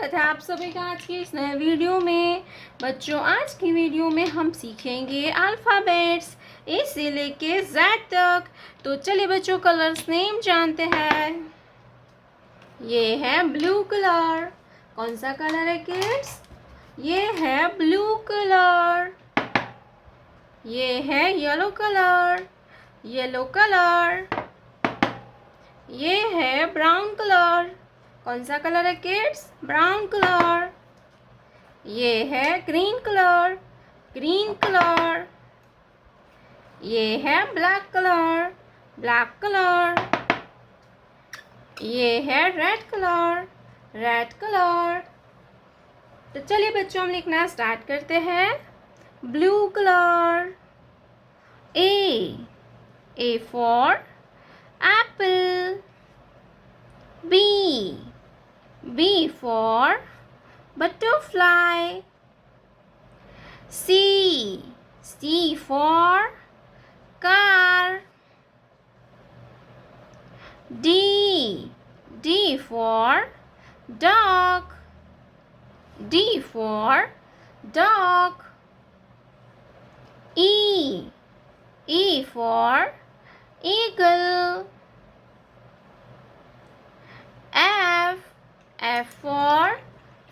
स्वागत है आप सभी का आज की इस नए वीडियो में। बच्चों, आज की वीडियो में हम सीखेंगे अल्फ़ाबेट्स ए से लेके जेड तक। तो चलिए बच्चों, कलर्स नेम जानते हैं। ये है ब्लू कलर। कौन सा कलर है किड्स? ये है ब्लू कलर। ये है येलो कलर। Yellow colour. ये है ब्राउन कलर। कौन सा कलर है किड्स? Brown colour. ये है ग्रीन कलर। Green colour. ये है ब्लैक कलर। Black colour. ये है रेड कलर। Red colour. तो चलिए बच्चों, हम लिखना स्टार्ट करते हैं। Blue colour. A for Apple. B for butterfly. C for car. D for dog. D for dog. E for eagle. F for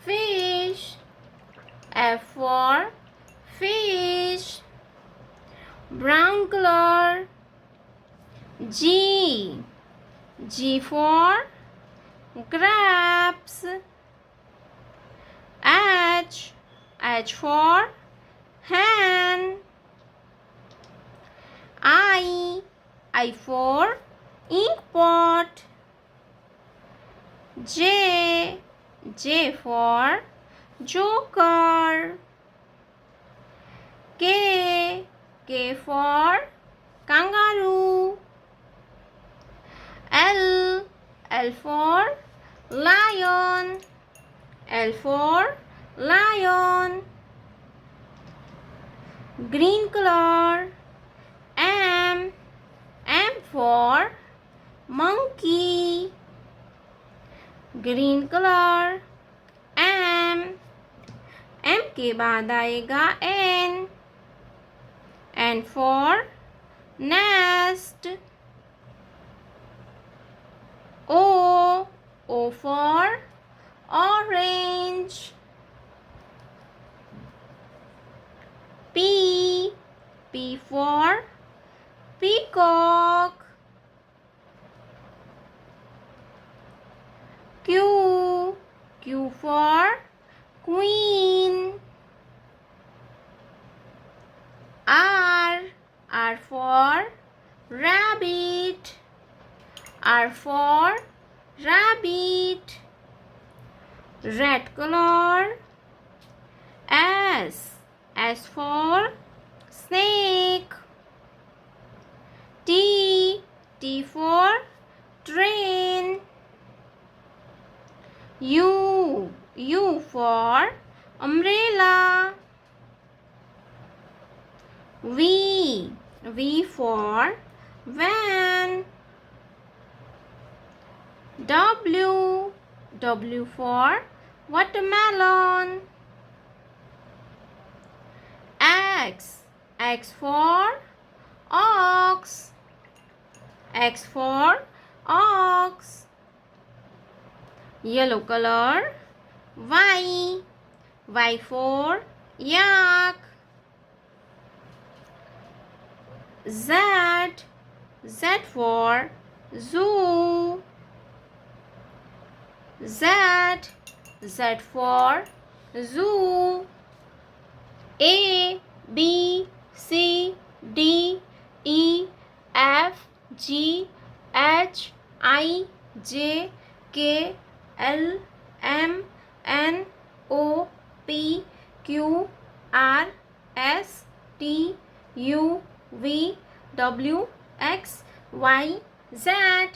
fish. F for fish. Brown color. G for grapes. H for hen. I for ink pot. J for joker. K for kangaroo. L for lion. L for lion. Green color. M for monkey. Green colour. M के बाद आएगा N for nest. O for orange. P for peacock. Q for queen. R for rabbit. R for rabbit. Red color. S for snake. T for train. U for umbrella. V for van. W for watermelon. X for ox. X for ox. Yellow color. Y for yak. Z for zoo. Z for zoo. A B C D E F G H I J K L M N O P Q R S T U V W X Y Z।